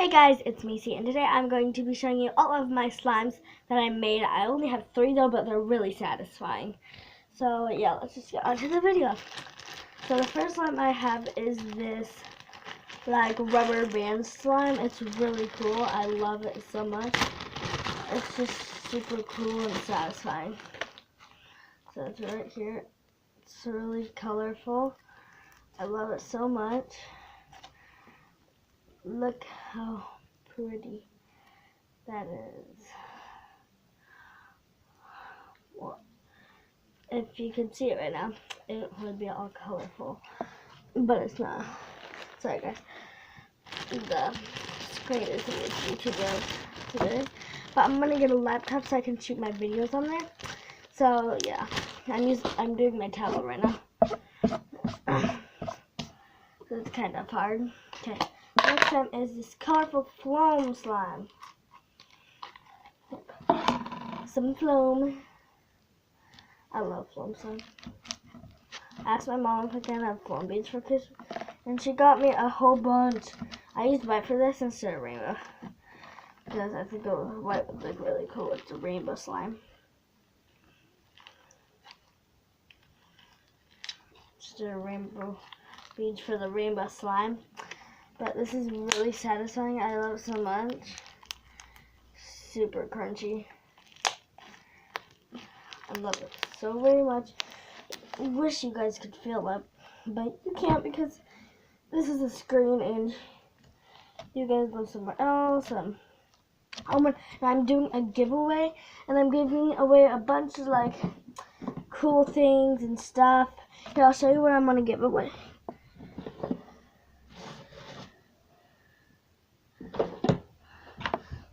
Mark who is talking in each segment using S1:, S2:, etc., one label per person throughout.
S1: Hey guys, it's Macy, and today I'm going to be showing you all of my slimes that I made. I only have 3 though, but they're really satisfying. So yeah, let's just get on to the video. So the first slime I have is this like rubber band slime. It's really cool. I love it so much. It's just super cool and satisfying. So it's right here. It's really colorful. I love it so much. Look how pretty that is. Well, if you can see it right now, it would be all colorful, but it's not. Sorry guys, the screen isn't too good today. But I'm gonna get a laptop so I can shoot my videos on there. So yeah, I'm doing my tablet right now. So it's kind of hard. Okay, next time is this colorful foam slime. Some foam. I love foam slime. I asked my mom if I can have foam beads for Christmas, and she got me a whole bunch. I used white for this instead of rainbow, because I think white would look really cool with the rainbow slime. Just a rainbow beads for the rainbow slime. But this is really satisfying. I love it so much. Super crunchy. I love it so very much. I wish you guys could feel it, but you can't because this is a screen and you guys live somewhere else. I'm doing a giveaway, and I'm giving away a bunch of like cool things and stuff. Here, I'll show you what I'm gonna give away.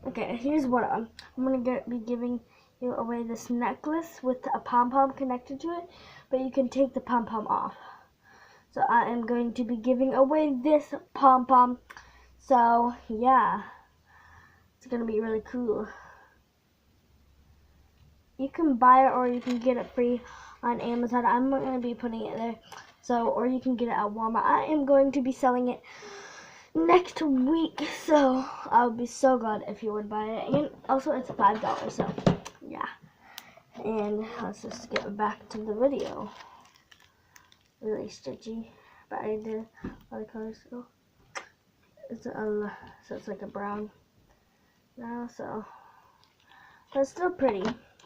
S1: Okay, here's what I'm gonna be giving you away this necklace with a pom-pom connected to it, but you can take the pom-pom off. So I am going to be giving away this pom-pom. So yeah, it's gonna be really cool. You can buy it or you can get it free on Amazon. I'm not gonna be putting it there. So, or you can get it at Walmart. I am going to be selling it next week, so I would be so glad if you would buy it. And also it's $5, so yeah. And let's just get back to the video. Really stitchy, but I did other colors still. So it's like a brown now, so but it's still pretty.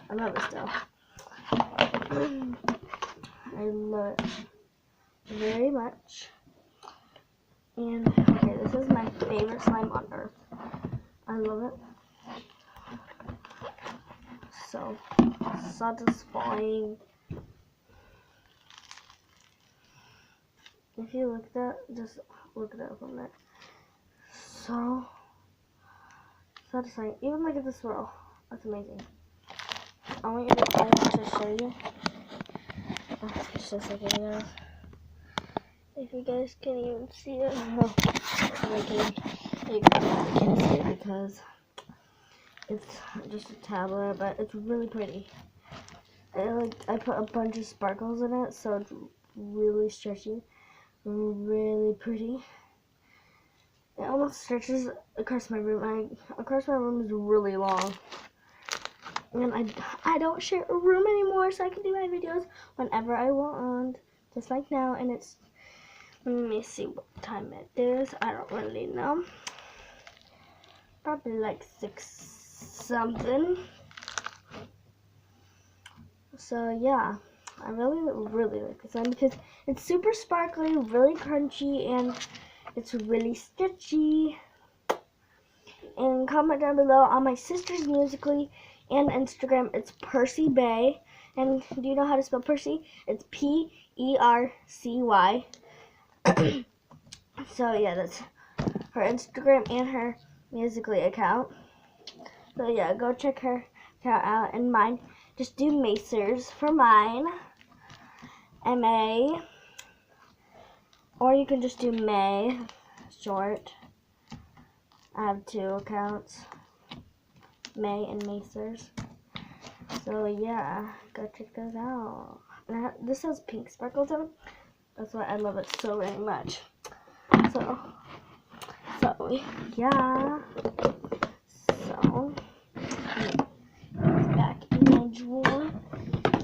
S1: I love it still. I love it very much. And okay, this is my favorite slime on earth. I love it. So satisfying. If you look at that, just look at it from there. So satisfying. Even look at the swirl. That's amazing. I want you to show you. Oh, it's just like it is. If you guys can even see it, you can't see it because it's just a tablet, but it's really pretty. I put a bunch of sparkles in it, so it's really stretchy, really pretty. It almost stretches across my room. Across my room is really long, and I don't share a room anymore, so I can do my videos whenever I want, just like now. And it's, let me see what time it is. I don't really know. Probably like 6 something. So yeah, I really like this one because it's super sparkly, really crunchy, and it's really stitchy. And comment down below on my sister's Musical.ly and Instagram. It's Percy Bay. And do you know how to spell Percy? It's P-E-R-C-Y. So yeah, that's her Instagram and her Musical.ly account. So yeah, go check her account out. And mine, just do Macers for mine. M-A. Or you can just do May, short. I have 2 accounts, May and Macers. So yeah, go check those out. And this has pink sparkles on it. That's why I love it so very much. So yeah. So, it's back in my drawer.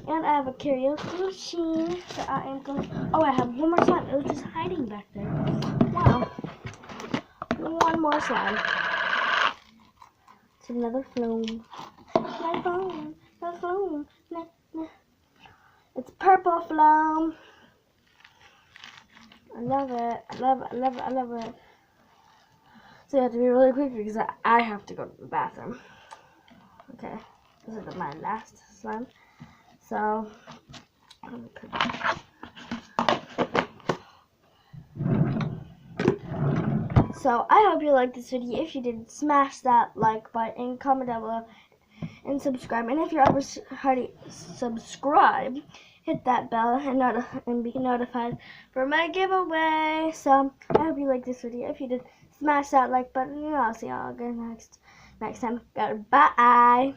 S1: And I have a karaoke machine. So I am going. Oh, I have one more slime. It was just hiding back there. Wow. One more slime. It's another flume. My phone. My phone. Nah, nah. It's purple flume. I love it. I love it. I love it. I love it. So you have to be really quick because I have to go to the bathroom. Okay. This is my last slime. So, let me put that. So, I hope you liked this video. If you did, smash that like button and comment down below and subscribe. And if you're already subscribed, hit that bell and be notified for my giveaway. So, I hope you liked this video. If you did, smash that like button and I'll see y'all again next time. Goodbye.